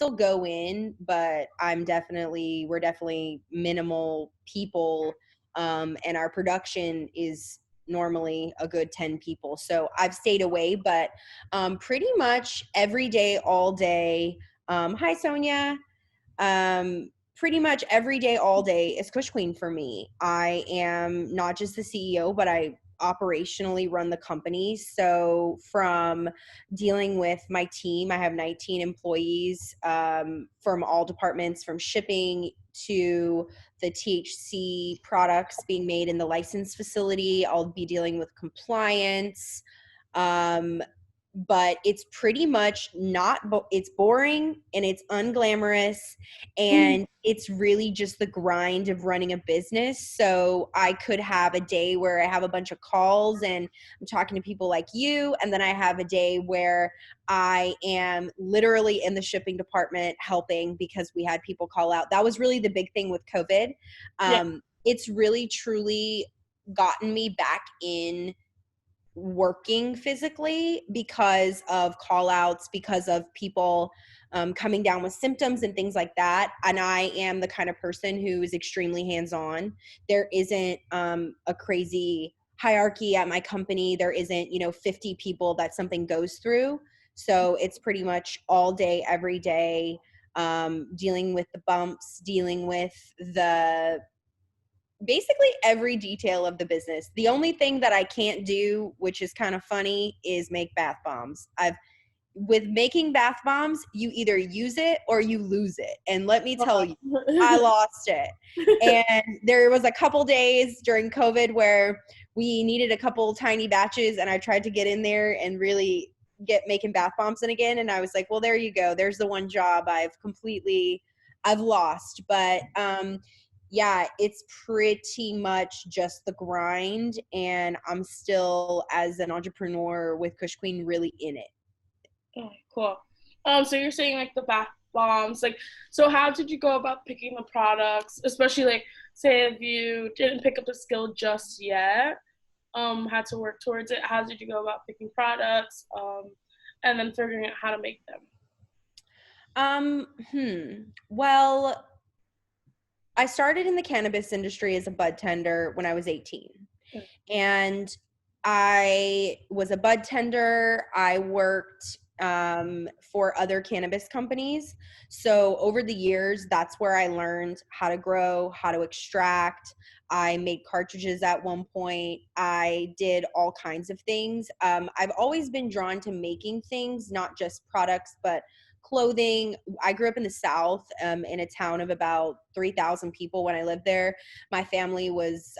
still go in, but we're definitely minimal people. And our production is normally a good 10 people. So I've stayed away, but pretty much every day, all day. Hi, Sonia. Pretty much every day, all day is Kush Queen for me. I am not just the CEO, but I operationally run the company. So from dealing with my team, I have 19 employees from all departments, from shipping to the THC products being made in the licensed facility. I'll be dealing with compliance. Um, but it's pretty much it's boring and it's unglamorous and it's really just the grind of running a business. So I could have a day where I have a bunch of calls and I'm talking to people like you, and then I have a day where I am literally in the shipping department helping because we had people call out. That was really the big thing with COVID. Yeah. It's really truly gotten me back in working physically because of call outs, because of people coming down with symptoms and things like that. And I am the kind of person who is extremely hands on. There isn't a crazy hierarchy at my company. There isn't, 50 people that something goes through. So it's pretty much all day, every day, dealing with the bumps, dealing with the basically every detail of the business. The only thing that I can't do, which is kind of funny, is make bath bombs. With making bath bombs, you either use it or you lose it. And let me tell you, I lost it. And there was a couple days during COVID where we needed a couple tiny batches, and I tried to get in there and really get making bath bombs in again. And I was like, well, there you go. There's the one job I've lost. But yeah, it's pretty much just the grind, and I'm still, as an entrepreneur with Kush Queen, really in it. Oh, cool. So you're saying like the bath bombs, like, so how did you go about picking the products, especially like, say if you didn't pick up the skill just yet, had to work towards it. How did you go about picking products, and then figuring out how to make them? Well, I started in the cannabis industry as a bud tender when I was 18. And I was a bud tender. I worked for other cannabis companies. So over the years, that's where I learned how to grow, how to extract. I made cartridges at one point. I did all kinds of things. I've always been drawn to making things, not just products, but clothing. I grew up in the South, in a town of about 3,000 people when I lived there. My family was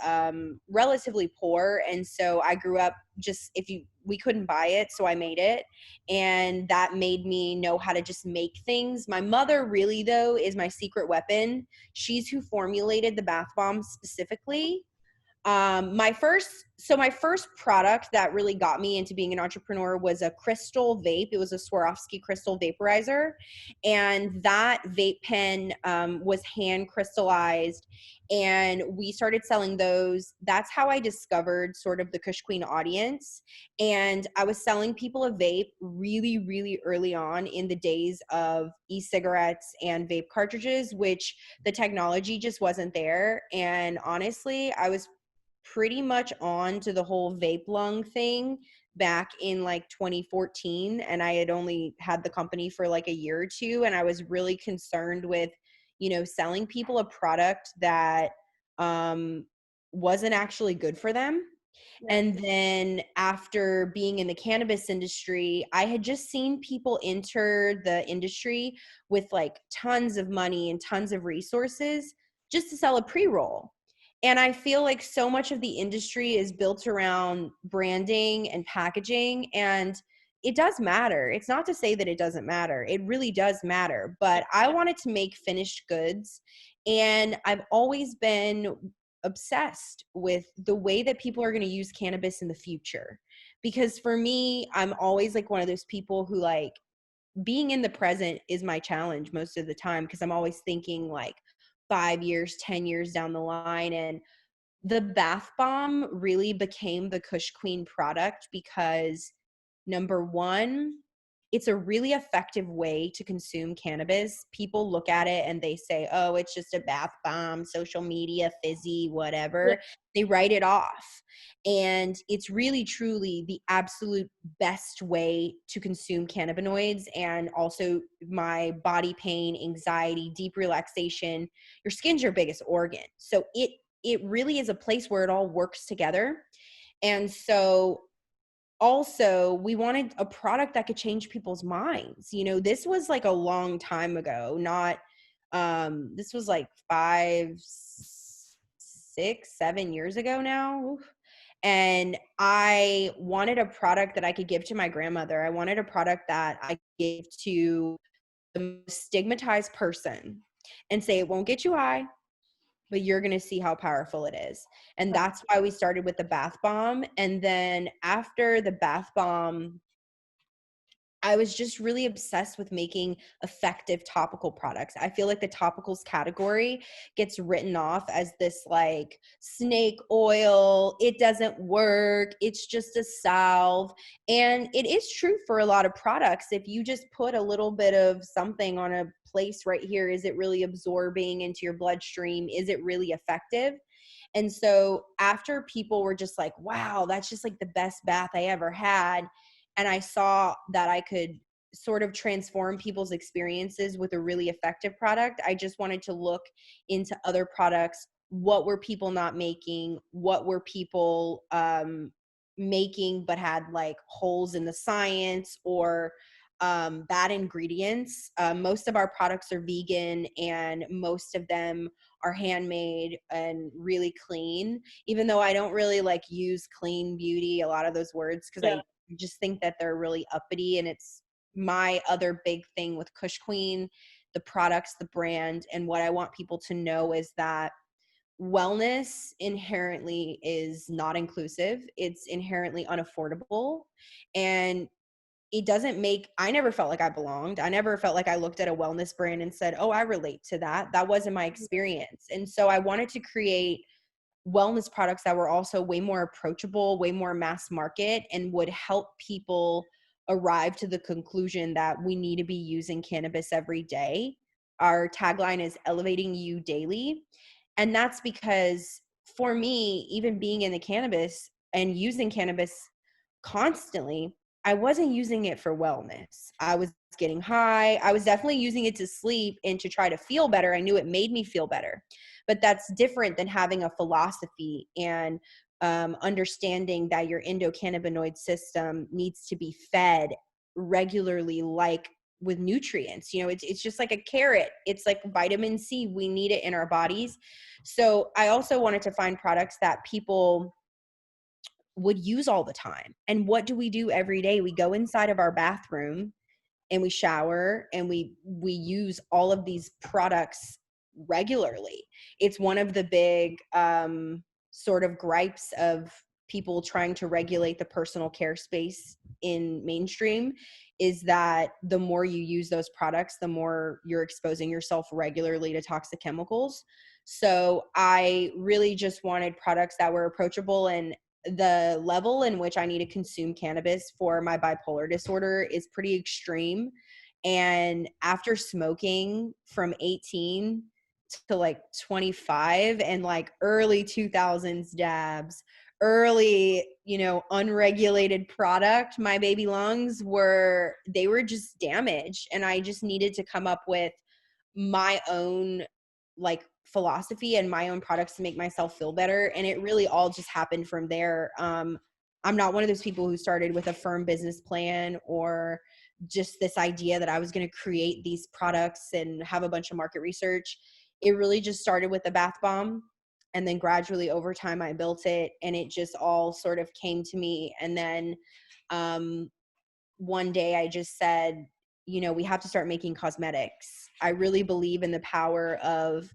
relatively poor, and so I grew up just we couldn't buy it, so I made it, and that made me know how to just make things. My mother really, though, is my secret weapon. She's who formulated the bath bombs specifically. My first product that really got me into being an entrepreneur was a crystal vape. It was a Swarovski crystal vaporizer, and that vape pen was hand crystallized, and we started selling those. That's how I discovered sort of the Kush Queen audience, and I was selling people a vape really, really early on in the days of e-cigarettes and vape cartridges, which the technology just wasn't there. And honestly, I was pretty much on to the whole vape lung thing back in like 2014, and I had only had the company for like a year or two, and I was really concerned with selling people a product that um wasn't actually good for them. Yeah. And then after being in the cannabis industry, I had just seen people enter the industry with like tons of money and tons of resources just to sell a pre-roll. And I feel like so much of the industry is built around branding and packaging, and it does matter. It's not to say that it doesn't matter. It really does matter. But I wanted to make finished goods, and I've always been obsessed with the way that people are going to use cannabis in the future. Because for me, I'm always like one of those people who, like, being in the present is my challenge most of the time, because I'm always thinking like 5 years, 10 years down the line. And the bath bomb really became the Kush Queen product because, number one, it's a really effective way to consume cannabis. People look at it and they say, oh, it's just a bath bomb, social media, fizzy, Yeah. whatever. They write it off. And it's really, truly the absolute best way to consume cannabinoids. And also my body pain, anxiety, deep relaxation, your skin's your biggest organ. So it really is a place where it all works together. And so also we wanted a product that could change people's minds. This was like a long time ago, not this was like 5, 6, 7 years ago now. And I wanted a product that I could give to my grandmother. I wanted a product that I could give to the most stigmatized person and say, it won't get you high, but you're going to see how powerful it is. And that's why we started with the bath bomb. And then after the bath bomb, I was just really obsessed with making effective topical products. I feel like the topicals category gets written off as this like snake oil. It doesn't work. It's just a salve. And it is true for a lot of products. If you just put a little bit of something on a place right here, is it really absorbing into your bloodstream? Is it really effective? And so after people were just like, wow, that's just like the best bath I ever had, and I saw that I could sort of transform people's experiences with a really effective product, I just wanted to look into other products. What were people not making? What were people making but had like holes in the science or bad ingredients? Most of our products are vegan, and most of them are handmade and really clean, even though I don't really like use clean beauty, a lot of those words, because Yeah. I just think that they're really uppity. And it's my other big thing with Kush Queen, the products, the brand. And what I want people to know is that wellness inherently is not inclusive. It's inherently unaffordable. And it doesn't make, I never felt like I belonged. I never felt like I looked at a wellness brand and said, oh, I relate to that. That wasn't my experience. And so I wanted to create wellness products that were also way more approachable, way more mass market, and would help people arrive to the conclusion that we need to be using cannabis every day. Our tagline is elevating you daily. And that's because for me, even being in the cannabis and using cannabis constantly, I wasn't using it for wellness. I was getting high. I was definitely using it to sleep and to try to feel better. I knew it made me feel better. But that's different than having a philosophy and understanding that your endocannabinoid system needs to be fed regularly, like with nutrients. It's just like a carrot. It's like vitamin C. We need it in our bodies. So I also wanted to find products that people would use all the time. And what do we do every day? We go inside of our bathroom and we shower and we use all of these products regularly. It's one of the big sort of gripes of people trying to regulate the personal care space in mainstream, is that the more you use those products, the more you're exposing yourself regularly to toxic chemicals. So I really just wanted products that were approachable, and the level in which I need to consume cannabis for my bipolar disorder is pretty extreme. And after smoking from 18 to like 25 and like early 2000s dabs, early, unregulated product, my baby lungs they were just damaged. And I just needed to come up with my own like philosophy and my own products to make myself feel better. And it really all just happened from there. I'm not one of those people who started with a firm business plan or just this idea that I was going to create these products and have a bunch of market research. It really just started with the bath bomb. And then gradually over time, I built it, and it just all sort of came to me. And then one day I just said, we have to start making cosmetics. I really believe in the power of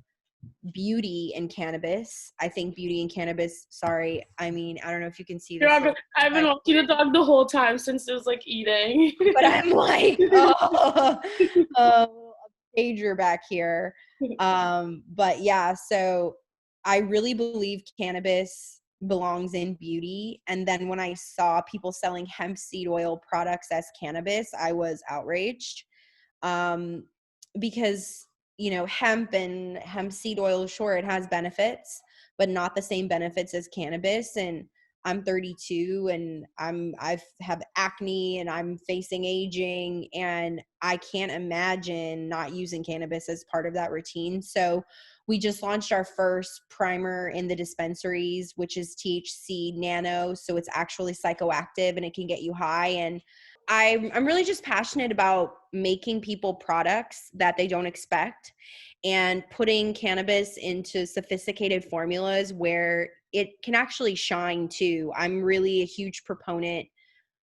beauty and cannabis. I think beauty and cannabis, sorry, I mean, I don't know if you can see You're this all good. little, I've been watching the dog the whole time since it was like eating. but I'm like, oh, a pager back here. But yeah, so I really believe cannabis belongs in beauty. And then when I saw people selling hemp seed oil products as cannabis, I was outraged. Um, because, you know, hemp and hemp seed oil, sure, it has benefits, but not the same benefits as cannabis. And I'm 32 and I've have acne and I'm facing aging, and I can't imagine not using cannabis as part of that routine. So we just launched our first primer in the dispensaries, which is THC nano. So it's actually psychoactive and it can get you high. And I'm really just passionate about making people products that they don't expect and putting cannabis into sophisticated formulas where it can actually shine too. I'm really a huge proponent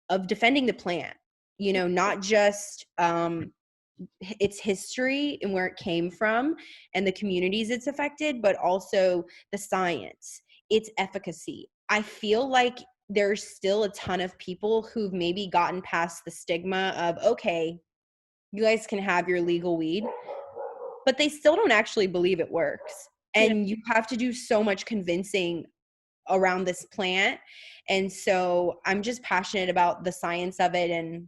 of defending the plant, you know, not just its history and where it came from and the communities it's affected, but also the science, its efficacy. I feel like there's still a ton of people who've maybe gotten past the stigma of, okay, you guys can have your legal weed, but they still don't actually believe it works. Yeah. And you have to do so much convincing around this plant. And so I'm just passionate about the science of it and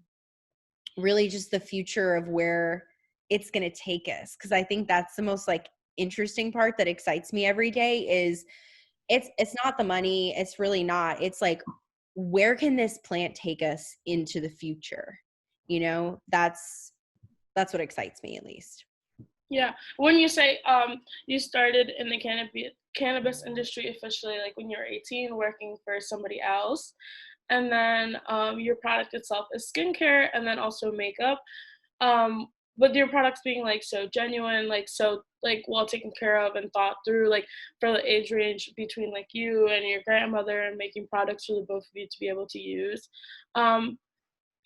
really just the future of where it's going to take us, because I think that's the most like interesting part that excites me every day is it's not the money, it's really not, it's like, where can this plant take us into the future? You know, that's what excites me, at least. Yeah. When you say you started in the cannabis industry officially, like when you were 18, working for somebody else, and then your product itself is skincare and then also makeup. With your products being like so genuine, like so like well taken care of and thought through, like for the age range between like you and your grandmother, and making products for the both of you to be able to use. Um,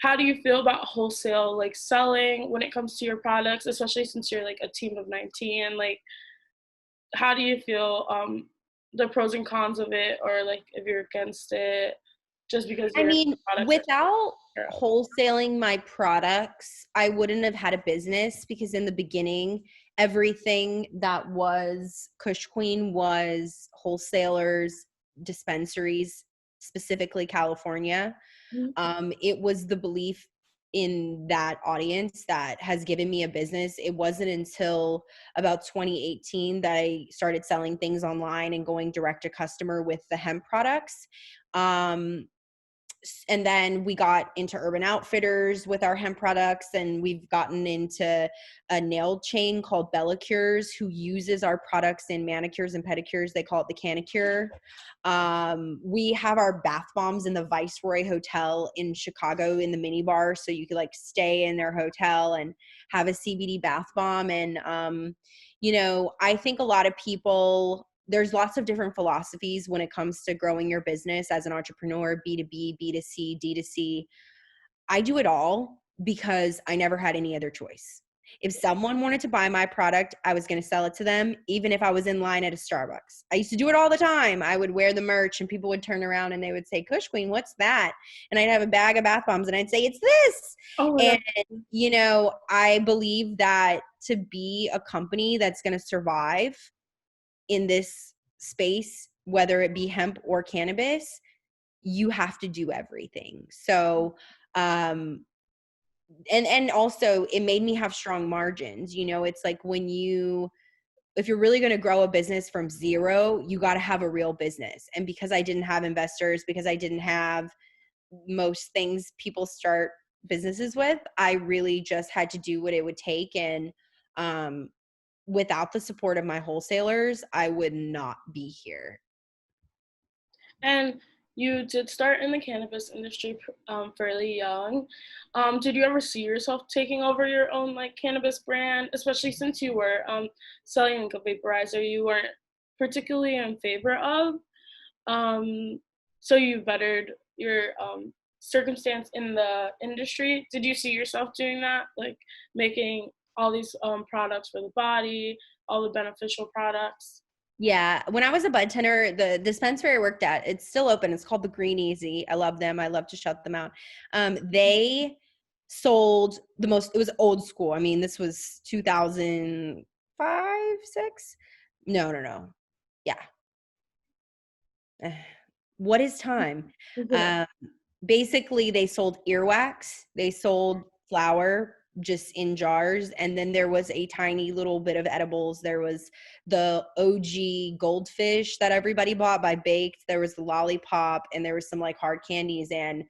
how do you feel about wholesale like selling when it comes to your products, especially since you're like a team of 19? Like, how do you feel the pros and cons of it, or like if you're against it just because I your mean, products are without taken care of? wholesaling my products, I wouldn't have had a business, because in the beginning, everything that was Kush Queen was wholesalers, dispensaries, specifically California. Mhm. It was the belief in that audience that has given me a business. It wasn't until about 2018 that I started selling things online and going direct to customer with the hemp products. Um, and then we got into Urban Outfitters with our hemp products, and we've gotten into a nail chain called Bella Cures, who uses our products in manicures and pedicures. They call it the Canicure. We have our bath bombs in the Viceroy Hotel in Chicago in the mini bar, so you could like stay in their hotel and have a CBD bath bomb. And you know, I think a lot of people, there's lots of different philosophies when it comes to growing your business as an entrepreneur, B2B, B2C, D2C. I do it all because I never had any other choice. If someone wanted to buy my product, I was going to sell it to them, even if I was in line at a Starbucks. I used to do it all the time. I would wear the merch and people would turn around and they would say, Kush Queen, what's that? And I'd have a bag of bath bombs and I'd say, it's this. Oh my And, god. you know, I believe that to be a company that's going to survive in this space, whether it be hemp or cannabis, you have to do everything. So, and also it made me have strong margins. You know, it's like when you, if you're really going to grow a business from zero, you got to have a real business. And because I didn't have investors, because I didn't have most things people start businesses with, I really just had to do what it would take. And without the support of my wholesalers, I would not be here. And you did start in the cannabis industry fairly young. Did you ever see yourself taking over your own like cannabis brand, especially since you were selling like a vaporizer you weren't particularly in favor of? Um, so you bettered your circumstance in the industry. Did you see yourself doing that, like making all these products for the body, all the beneficial products? Yeah, when I was a bud tender, the dispensary I worked at, it's still open. It's called the Green Easy. I love them. I love to shout them out. They sold the most, it was old school. I mean, this was 2005, 6. No, no, no. Yeah. What is time? Yeah. Um, Basically, they sold earwax, they sold flour just in jars, and then there was a tiny little bit of edibles. There was the OG goldfish that everybody bought by Baked, there was the lollipop, and there was some like hard candies. And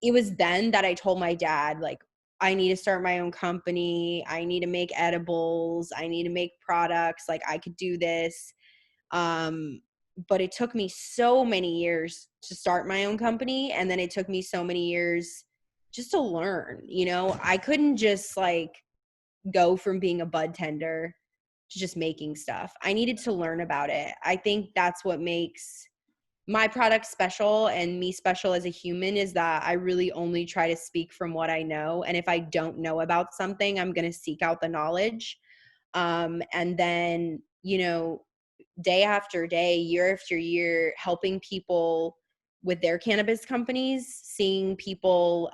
it was then that I told my dad, like, I need to start my own company, I need to make edibles, I need to make products, like I could do this. um but it took me so many years to start my own company, and then it took me so many years just to learn. I couldn't just like go from being a bud tender to just making stuff. I needed to learn about it. I think that's what makes my product special and me special as a human, is that I really only try to speak from what I know, and if I don't know about something, I'm going to seek out the knowledge. And then day after day, year after year, helping people with their cannabis companies, seeing people,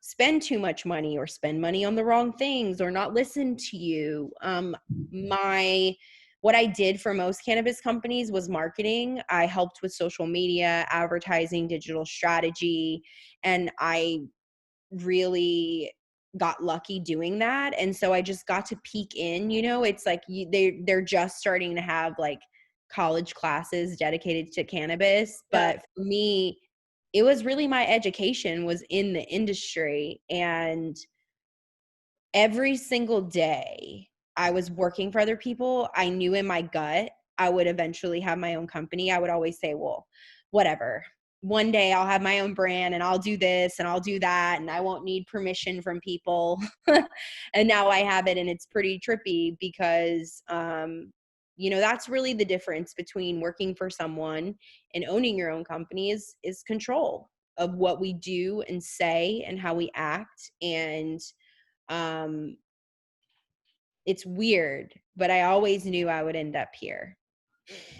spend too much money or spend money on the wrong things or not listen to you. What I did for most cannabis companies was marketing. I helped with social media, advertising, digital strategy, and I really got lucky doing that. And so I just got to peek in. It's like they're just starting to have like college classes dedicated to cannabis, Yeah. but for me, it was really my education was in the industry. And every single day I was working for other people, I knew in my gut I would eventually have my own company. I would always say, well, whatever. One day I'll have my own brand and I'll do this and I'll do that and I won't need permission from people. And now I have it, and it's pretty trippy because that's really the difference between working for someone and owning your own company is control of what we do and say and how we act. And um, it's weird, but I always knew I would end up here.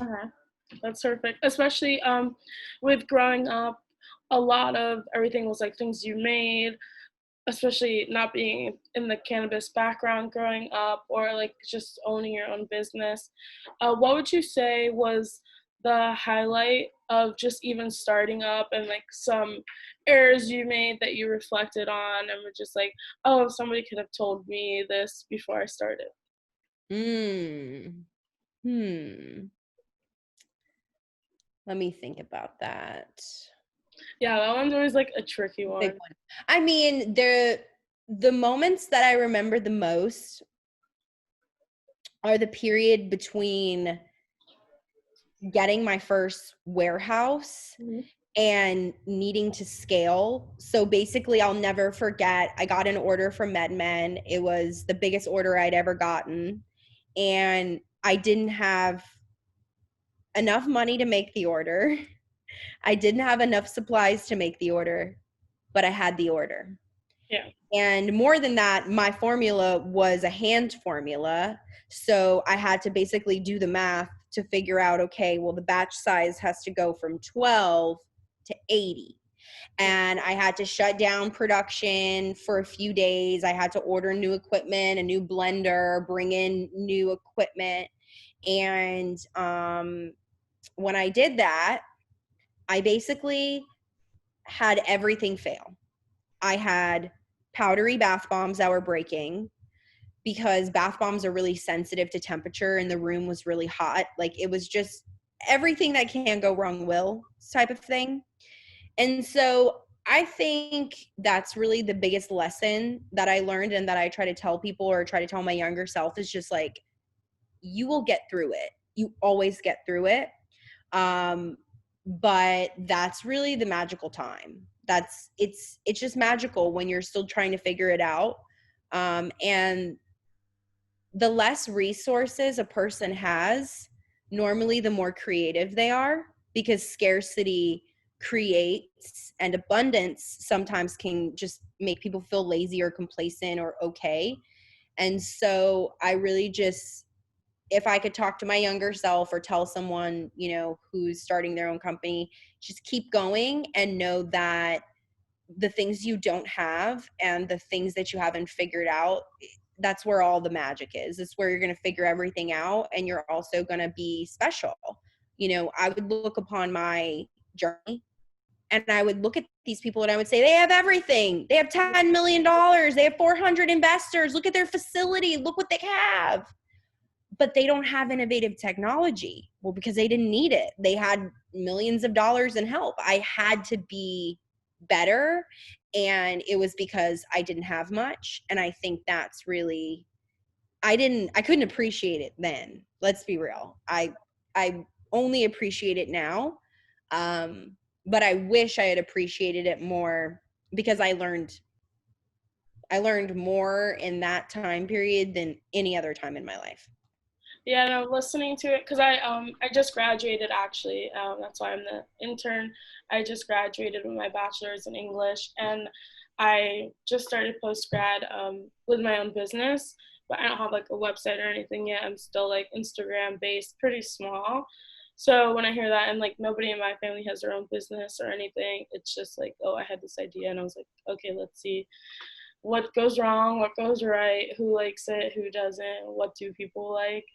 Uh-huh. That's perfect. Especially with growing up, a lot of everything was like things you made, especially not being in the cannabis background growing up or like just owning your own business. What would you say was the highlight of just even starting up, and like some errors you made that you reflected on and were just like, oh, if somebody could have told me this before I started? Mm. Hmm. Let me think about that. Yeah, that one's always like a tricky Big one. one. I mean, the moments that I remember the most are the period between getting my first warehouse Mhm. and needing to scale. So basically, I'll never forget, I got an order from MedMen. It was the biggest order I'd ever gotten. And I didn't have enough money to make the order. I didn't have enough supplies to make the order, but I had the order. Yeah. And more than that, my formula was a hand formula. So I had to basically do the math to figure out, okay, well, the batch size has to go from 12 to 80. And I had to shut down production for a few days. I had to order new equipment, a new blender, bring in new equipment. And when I did that, I basically had everything fail. I had powdery bath bombs that were breaking because bath bombs are really sensitive to temperature and the room was really hot. Like it was just everything that can go wrong will type of thing. And so I think that's really the biggest lesson that I learned and that I try to tell people or try to tell my younger self is just like, you will get through it. You always get through it. Um, but that's really the magical time. It's just magical when you're still trying to figure it out. And the less resources a person has, normally the more creative they are, because scarcity creates, and abundance sometimes can just make people feel lazy or complacent or okay. And so I really just, if I could talk to my younger self or tell someone, who's starting their own company, just keep going and know that the things you don't have and the things that you haven't figured out, that's where all the magic is. It's where you're going to figure everything out, and you're also going to be special. I would look upon my journey and I would look at these people and I would say, they have everything. They have $10 million. They have 400 investors. Look at their facility. Look what they have. But they don't have innovative technology. Well, because they didn't need it. They had millions of dollars in help. I had to be better. And it was because I didn't have much. And I think that's really, I couldn't appreciate it then. Let's be real. I only appreciate it now. But I wish I had appreciated it more because I learned more in that time period than any other time in my life. Yeah, no, listening to it, because I just graduated actually. That's why I'm the intern. I just graduated with my bachelor's in English, and I just started post grad with my own business, but I don't have like a website or anything yet. I'm still like Instagram based, pretty small. So when I hear that, and like nobody in my family has their own business or anything, it's just like, oh, I had this idea, and I was like, okay, let's see what goes wrong, what goes right, who likes it, who doesn't, what do people like.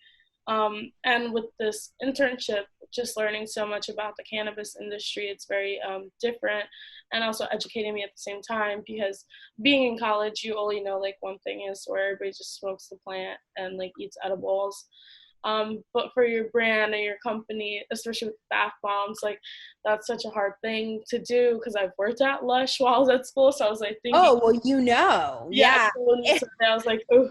And with this internship, just learning so much about the cannabis industry, it's very different, and also educating me at the same time, because being in college, you only know like one thing is where everybody just smokes the plant and like eats edibles. But for your brand and your company, especially with bath bombs, like that's such a hard thing to do, because I've worked at Lush while I was at school. So I was like thinking, Oh, well, yeah, yeah. so when you said that, I was like, oh,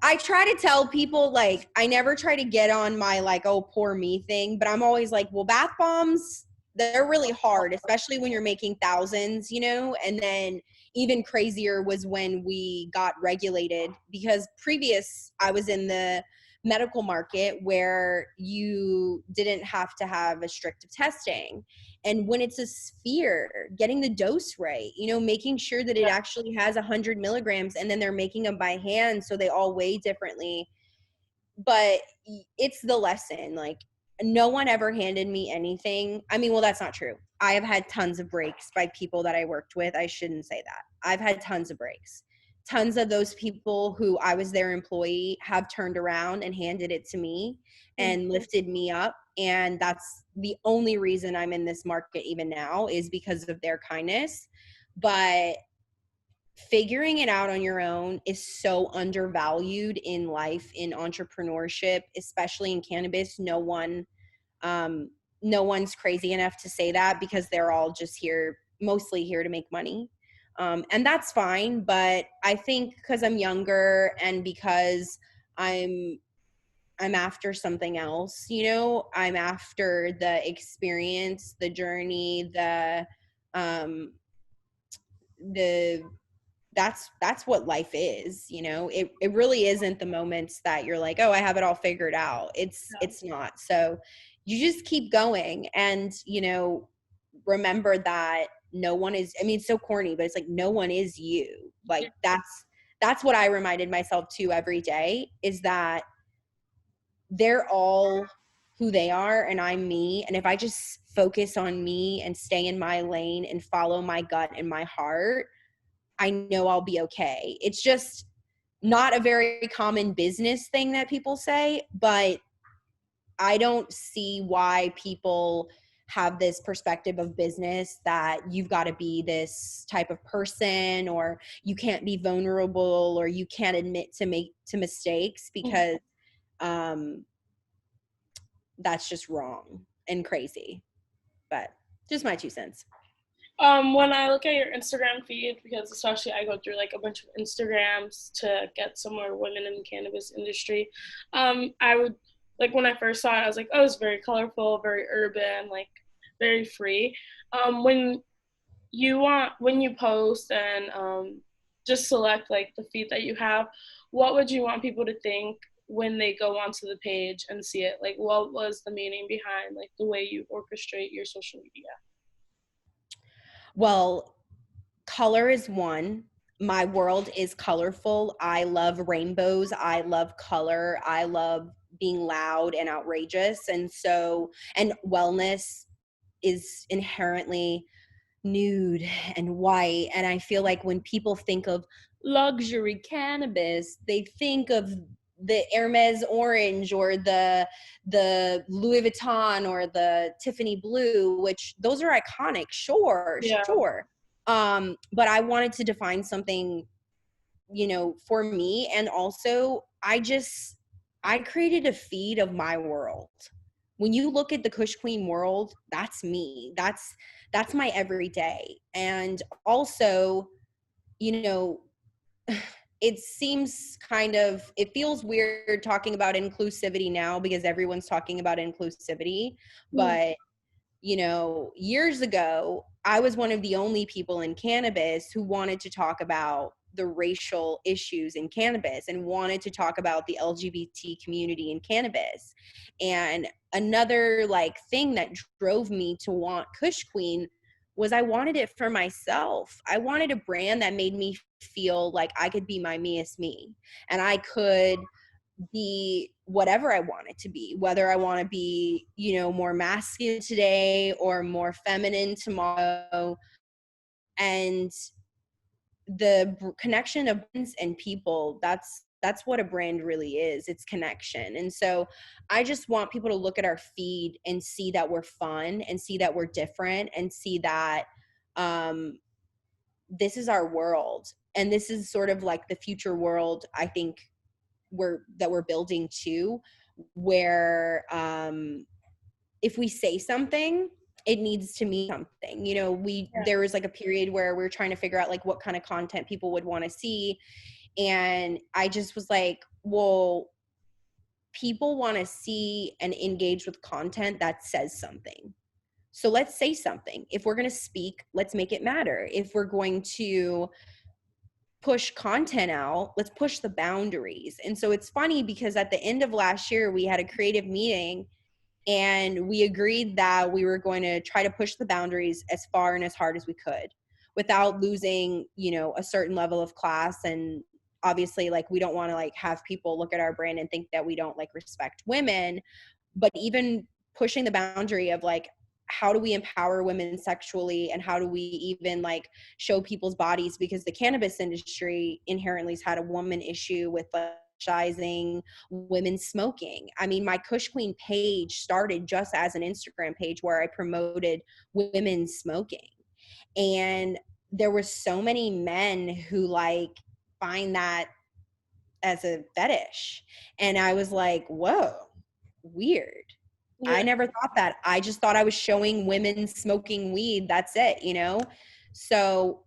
I try to tell people, like, I never try to get on my, like, oh, poor me thing, but I'm always like, well, bath bombs, they're really hard, especially when you're making thousands, and then even crazier was when we got regulated, because previous I was in the medical market where you didn't have to have a strict testing. And when it's a sphere, getting the dose right, making sure that it actually has 100 milligrams, and then they're making them by hand so they all weigh differently. But it's the lesson. Like, no one ever handed me anything. I mean, well, that's not true. I have had tons of breaks by people that I worked with. I shouldn't say that. I've had tons of breaks. Tons of those people who I was their employee have turned around and handed it to me and lifted me up. And that's the only reason I'm in this market even now, is because of their kindness. But figuring it out on your own is so undervalued in life, in entrepreneurship, especially in cannabis. No one's crazy enough to say that, because they're all just mostly here to make money. And that's fine. But I think because I'm younger and because I'm after something else, I'm after the experience, the journey, um, the that's what life is. It really isn't the moments that you're like, oh, I have it all figured out. It's not. So you just keep going, and remember that no one is, I mean, it's so corny, but it's like, no one is you. Like, that's what I reminded myself too every day, is that they're all who they are and I'm me. And if I just focus on me and stay in my lane and follow my gut and my heart, I know I'll be okay. It's just not a very common business thing that people say, but I don't see why people have this perspective of business that you've got to be this type of person, or you can't be vulnerable, or you can't admit to mistakes, because that's just wrong and crazy. But just my 2 cents. When I look at your Instagram feed, because especially I go through like a bunch of Instagrams to get some more women in the cannabis industry, I would, like, when I first saw it, I was like, oh, it's very colorful, very urban, like very free. When you post and just select like the feed that you have, what would you want people to think when they go onto the page and see it? Like, what was the meaning behind like the way you orchestrate your social media? Well, color is one. My world is colorful. I love rainbows. I love color. I love being loud and outrageous. And wellness is inherently nude and white. And I feel like when people think of luxury cannabis, they think of the Hermes orange or the Louis Vuitton or the Tiffany blue, which those are iconic, sure, Yeah. sure. But I wanted to define something, for me. And also I created a feed of my world. When you look at the Kush Queen world, that's me. That's my everyday. And also, you know, it feels weird talking about inclusivity now because everyone's talking about inclusivity. Mm. But, years ago, I was one of the only people in cannabis who wanted to talk about the racial issues in cannabis and wanted to talk about the LGBT community in cannabis. And another thing that drove me to want Kush Queen was I wanted it for myself. I wanted a brand that made me feel like I could be my meest me and I could be whatever I want it to be, whether I want to be, more masculine today or more feminine tomorrow. And the connection of brands and people, that's what a brand really is. It's connection. And so I just want people to look at our feed and see that we're fun and see that we're different and see that this is our world. And this is sort of like the future world I think we're building to, where if we say something, it needs to mean something. Yeah. There was a period where we were trying to figure out what kind of content people would want to see. And I just was like, well, people want to see and engage with content that says something. So let's say something. If we're going to speak, let's make it matter. If we're going to push content out, let's push the boundaries. And so it's funny because at the end of last year, we had a creative meeting and we agreed that we were going to try to push the boundaries as far and as hard as we could without losing, a certain level of class. And obviously, we don't want to have people look at our brand and think that we don't respect women, but even pushing the boundary of how do we empower women sexually and how do we even show people's bodies, because the cannabis industry inherently has had a woman issue with fetishizing women smoking. I mean, my Kush Queen page started just as an Instagram page where I promoted women smoking, and there were so many men who find that as a fetish, and I was like, whoa, weird. Yeah. I never thought that. I just thought I was showing women smoking weed. That's it. So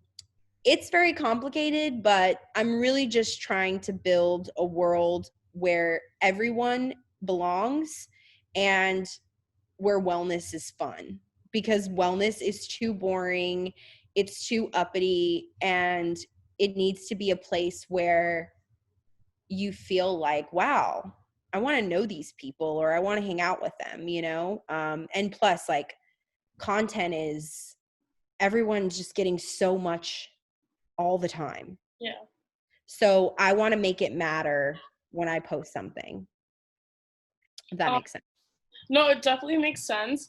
it's very complicated, but I'm really just trying to build a world where everyone belongs and where wellness is fun, because wellness is too boring. It's too uppity, and it needs to be a place where you feel like, wow, I want to know these people or I want to hang out with them. And plus, content is, everyone's just getting so much all the time. Yeah. So I want to make it matter when I post something, if that Um, makes sense. no, it definitely makes sense.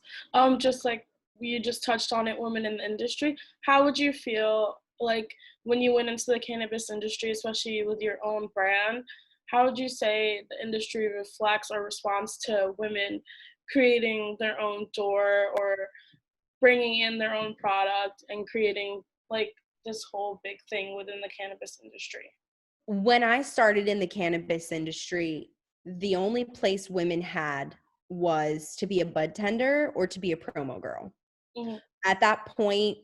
Just like you just touched on it, women in the industry. How would you feel when you went into the cannabis industry, especially with your own brand? How would you say the industry reflects or responds to women creating their own door or bringing in their own product and creating this whole big thing within the cannabis industry? When I started in the cannabis industry, the only place women had was to be a bud tender or to be a promo girl. Hmm. At that point,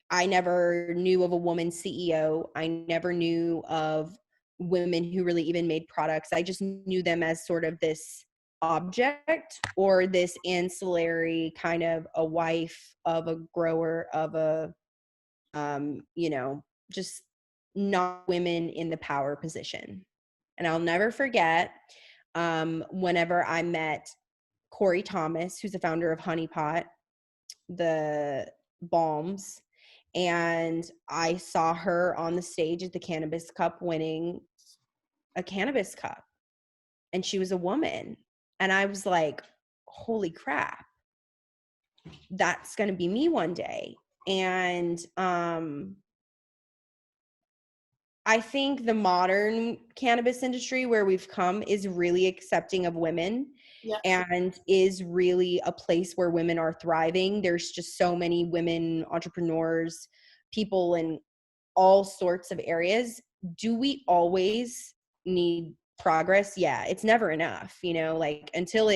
I never knew of a woman CEO. I never knew of women who really even made products. I just knew them as sort of this object or this ancillary kind of a wife of a grower of a, just not women in the power position. And I'll never forget whenever I met Corey Thomas, who's the founder of Honey Pot, the balms, and I saw her on the stage at the Cannabis Cup winning a Cannabis Cup, and she was a woman. And I was like, holy crap, that's going to be me one day. And I think the modern cannabis industry where we've come is really accepting of women Yeah. and is really a place where women are thriving. There's just so many women entrepreneurs, people in all sorts of areas. Do we always need progress? Yeah, it's never enough, like until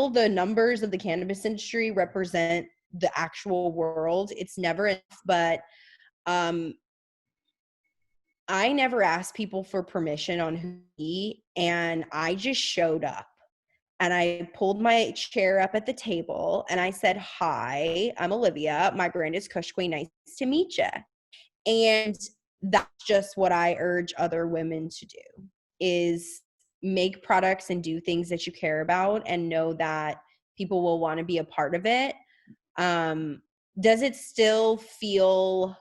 the numbers of the cannabis industry represent the actual world, it's never enough. But um I never asked people for permission on who to be, and I just showed up. And I pulled my chair up at the table and I said, "Hi, I'm Olivia. My brand is Kush Queen. Nice to meet you." And that's just what I urge other women to do, is make products and do things that you care about and know that people will want to be a part of it. Um, does it still feel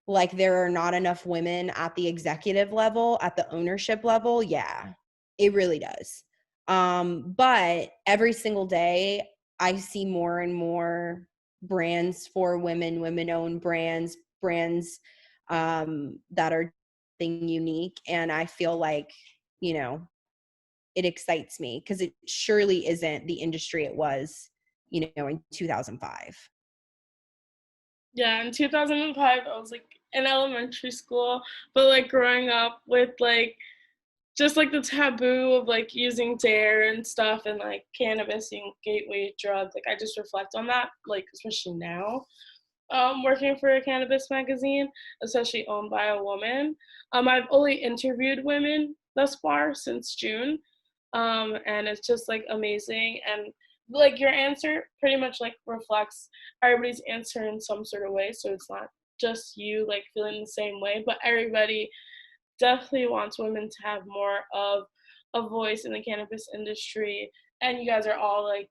like there are not enough women at the executive level, at the ownership level? Yeah, it really does. But every single day I see more and more brands for women, women-owned brands that are thing unique. And I feel like, you know, it excites me because it surely isn't the industry it was, in 2005. Yeah, in 2005, I was like in elementary school, but like growing up with like just like the taboo of like using dare and stuff and like cannabis being gateway drug. Like I just reflect on that, like especially now, working for a cannabis magazine, especially owned by a woman. I've only interviewed women thus far since June, and it's just like amazing. And like your answer pretty much like reflects everybody's answer in some sort of way. So it's not just you like feeling the same way, but everybody definitely wants women to have more of a voice in the cannabis industry. And you guys are all like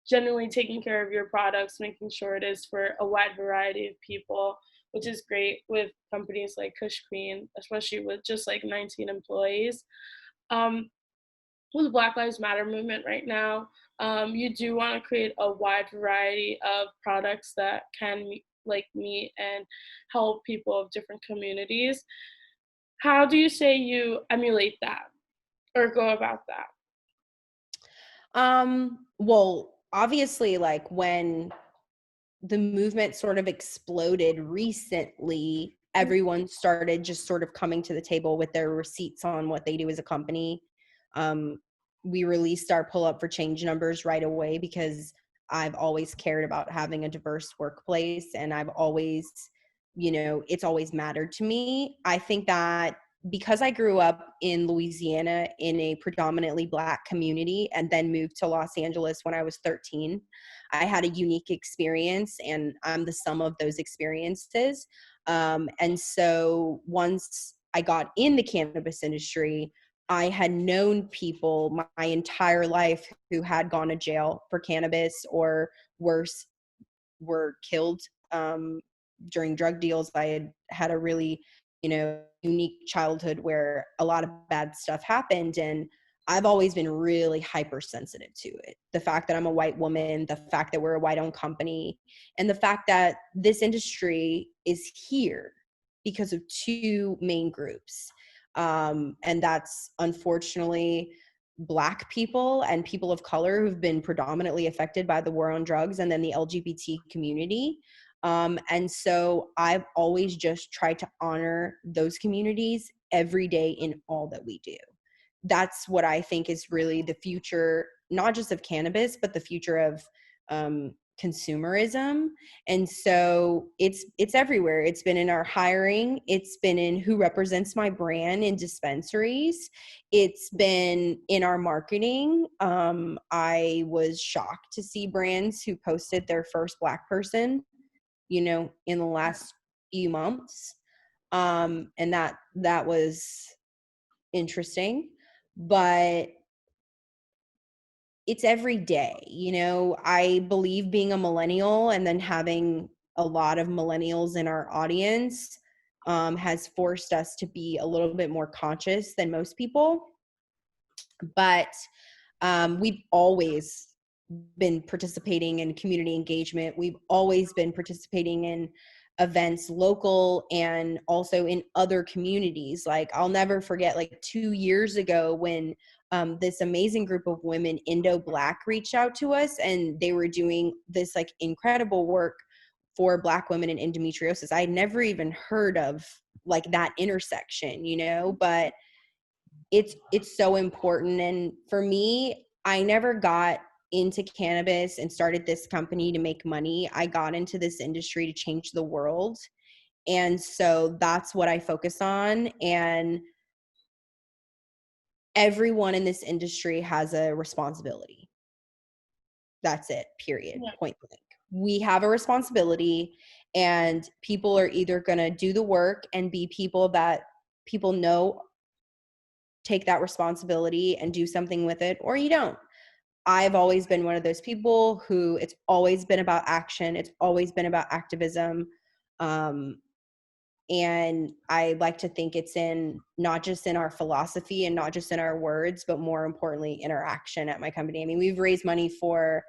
genuinely taking care of your products, making sure it is for a wide variety of people, which is great with companies like Kush Queen, especially with just like 19 employees. Um, with the Black Lives Matter movement right now, you do want to create a wide variety of products that can meet and help people of different communities. How do you say you emulate that or go about that? Well, obviously, like when the movement sort of exploded recently, everyone started just sort of coming to the table with their receipts on what they do as a company. Um, we released our pull up for change numbers right away because I've always cared about having a diverse workplace, and I've always, it's always mattered to me. I think that because I grew up in Louisiana in a predominantly Black community and then moved to Los Angeles when I was 13, I had a unique experience, and I'm the sum of those experiences. And so once I got in the cannabis industry, I had known people my entire life who had gone to jail for cannabis, or worse, were killed during drug deals. I had a really, unique childhood where a lot of bad stuff happened, and I've always been really hypersensitive to it. The fact that I'm a white woman, the fact that we're a white-owned company, and the fact that this industry is here because of two main groups. And that's unfortunately Black people and people of color who've been predominantly affected by the war on drugs, and then the LGBT community. And so I've always just tried to honor those communities every day in all that we do. That's what I think is really the future, not just of cannabis, but the future of consumerism. And so it's everywhere. It's been in our hiring, it's been in who represents my brand in dispensaries, it's been in our marketing. I was shocked to see brands who posted their first Black person, in the last few months. And that was interesting. But it's every day. I believe being a millennial and then having a lot of millennials in our audience has forced us to be a little bit more conscious than most people. But we've always been participating in community engagement. We've always been participating in events, local and also in other communities. Like I'll never forget, like 2 years ago when this amazing group of women, Indo Black, reached out to us, and they were doing this like incredible work for Black women in endometriosis. I had never even heard of like that intersection, you know, but it's so important. And for me, I never got into cannabis and started this company to make money. I got into this industry to change the world. And so that's what I focus on. And everyone in this industry has a responsibility. That's it, period, Yeah. point blank. We have a responsibility, and people are either going to do the work and be people that people know take that responsibility and do something with it, or you don't. I've always been one of those people who it's always been about action. It's always been about activism. Um, and I like to think it's in not just in our philosophy and not just in our words, but more importantly in our action at my company. I mean, we've raised money for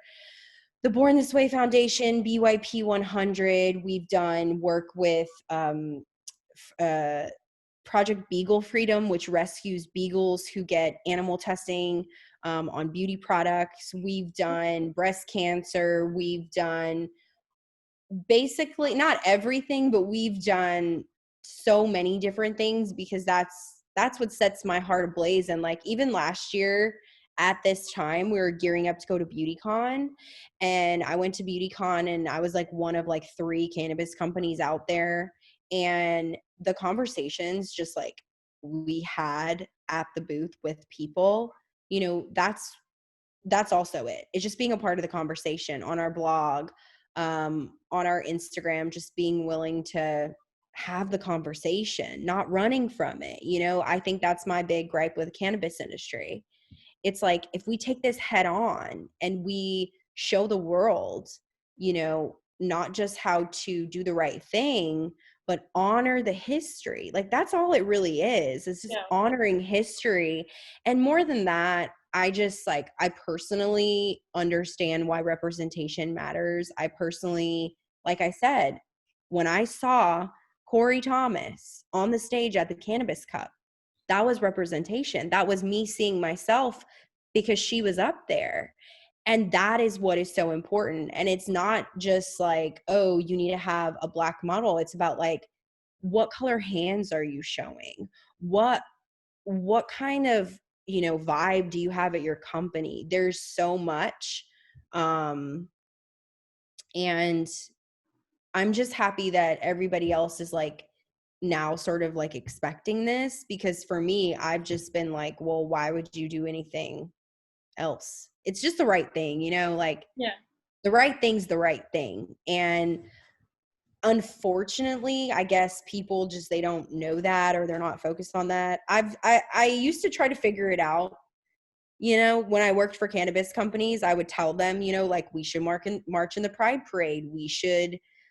the Born This Way Foundation, BYP 100. We've done work with uh, Project Beagle Freedom, which rescues beagles who get animal testing on beauty products. We've done breast cancer. We've done basically not everything, but we've done so many different things because that's what sets my heart ablaze. And like even last year at this time, we were gearing up to go to BeautyCon, and I went to BeautyCon, and I was like one of like 3 cannabis companies out there. And the conversations just like we had at the booth with people, you know, that's also it. It's just being a part of the conversation on our blog, on our Instagram, just being willing to have the conversation, not running from it. You know, I think that's my big gripe with the cannabis industry. It's like if we take this head on and we show the world, you know, not just how to do the right thing, but honor the history. Like that's all it really is. It's just Yeah. honoring history. And more than that, I just like, I personally understand why representation matters. I personally, like I said, when I saw Corey Thomas on the stage at the Cannabis Cup, that was representation. That was me seeing myself because she was up there. And that is what is so important. And it's not just like, oh, you need to have a black model. It's about like, what color hands are you showing? What kind of, you know, vibe do you have at your company? There's so much. And I'm just happy that everybody else is like now sort of like expecting this, because for me, I've just been like, well, why would you do anything else? It's just the right thing, you know, like Yeah. the right thing's the right thing. And unfortunately, I guess people just, they don't know that, or they're not focused on that. I used to try to figure it out. You know, when I worked for cannabis companies, I would tell them, you know, like we should march in the Pride Parade.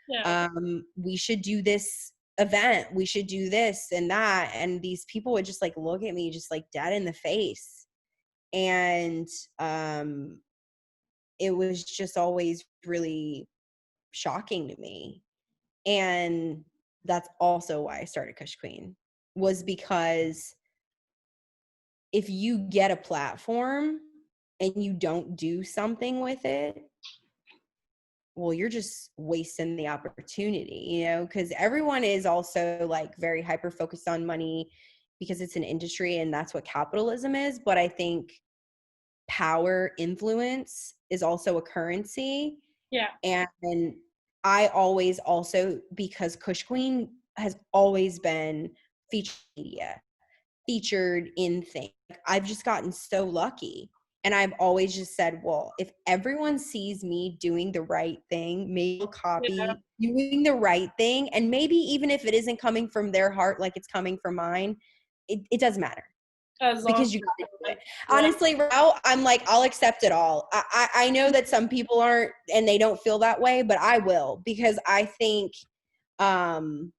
Yeah. We should do this event. We should do this and that. And these people would just like look at me just like dead in the face. And it was just always really shocking to me. And that's also why I started Kush Queen, was because if you get a platform and you don't do something with it, well, you're just wasting the opportunity, you know, because everyone is also like very hyper focused on money because it's an industry and that's what capitalism is. But I think power, influence is also a currency. Yeah. And I always also, because Kush Queen has always been featured media, featured in things. I've just gotten so lucky. And I've always just said, well, if everyone sees me doing the right thing, maybe they'll Yeah. copy doing the right thing. And maybe even if it isn't coming from their heart, like it's coming from mine, it doesn't matter, As long because as you got to do it. yeah. Honestly, Rao, I'm like, I'll accept it all. I know that some people aren't and they don't feel that way, but I will, because I think um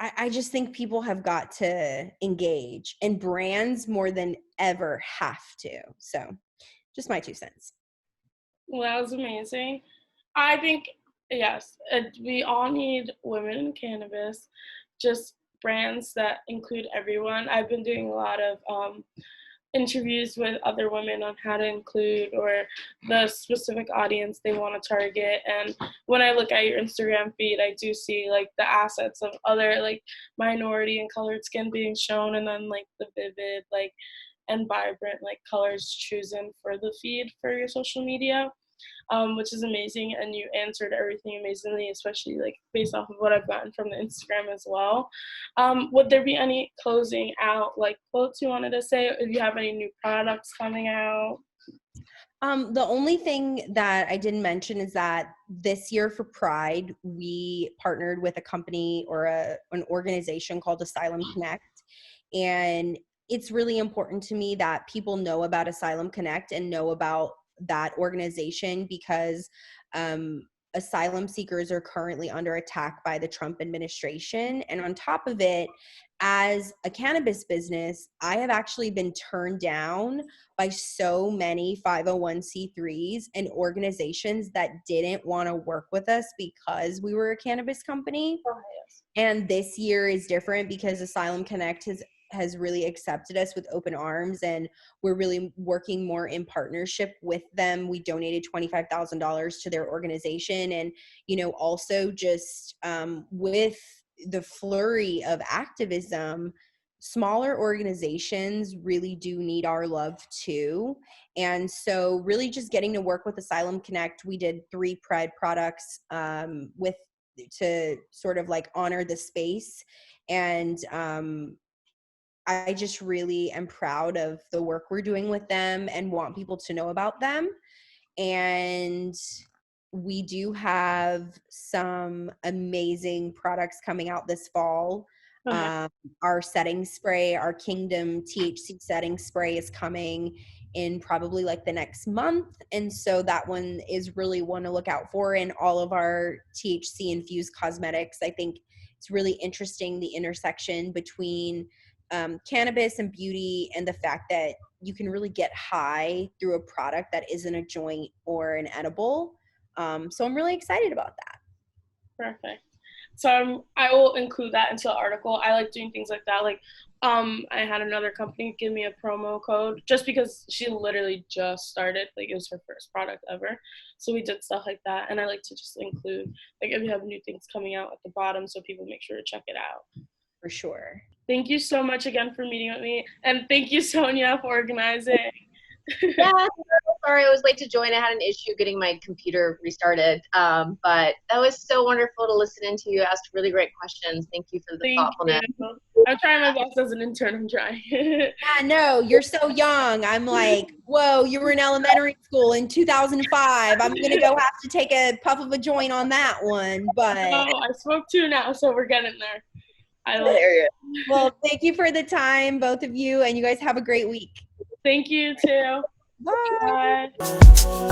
I just think people have got to engage, and brands more than ever have to. So just my 2 cents. Well, that was amazing. I think Yes, we all need women in cannabis, just brands that include everyone. I've been doing a lot of interviews with other women on how to include or the specific audience they want to target. And when I look at your Instagram feed, I do see like the assets of other like minority and colored skin being shown, and then like the vivid like and vibrant like colors chosen for the feed for your social media, which is amazing. And you answered everything amazingly, especially like based off of what I've gotten from the Instagram as well. Would there be any closing out like quotes you wanted to say? If you have any new products coming out? The only thing that I didn't mention is that this year for Pride, we partnered with a company or an organization called Asylum Connect. And it's really important to me that people know about Asylum Connect and know about that organization, because asylum seekers are currently under attack by the Trump administration. And on top of it, as a cannabis business, I have actually been turned down by so many 501c3s and organizations that didn't want to work with us because we were a cannabis company. Oh, yes. And this year is different because Asylum Connect has really accepted us with open arms, and we're really working more in partnership with them. We donated $25,000 to their organization. And, also just with the flurry of activism, smaller organizations really do need our love too. And so really just getting to work with Asylum Connect, we did 3 Pride products to sort of like honor the space. And I just really am proud of the work we're doing with them and want people to know about them. And we do have some amazing products coming out this fall. Okay. Our setting spray, our Kingdom THC setting spray, is coming in probably like the next month. And so that one is really one to look out for. And all of our THC infused cosmetics, I think it's really interesting, the intersection between cannabis and beauty, and the fact that you can really get high through a product that isn't a joint or an edible. So I'm really excited about that. Perfect. So I will include that into the article. I like doing things like that. Like, I had another company give me a promo code just because she literally just started. Like, it was her first product ever. So we did stuff like that. And I like to just include, like, if you have new things coming out at the bottom, so people make sure to check it out. For sure. Thank you so much again for meeting with me. And thank you, Sonia, for organizing. Yeah, sorry I was late to join. I had an issue getting my computer restarted. But that was so wonderful to listen into. You asked really great questions. Thank you for the Thank thoughtfulness. you. I'm trying my best as an intern. I'm trying. Yeah, no, you're so young. I'm like, whoa, you were in elementary school in 2005. I'm going to go have to take a puff of a joint on that one. But I spoke 2 now, so we're getting there. Well, thank you for the time, both of you, and you guys have a great week. Thank you too. Bye. Bye.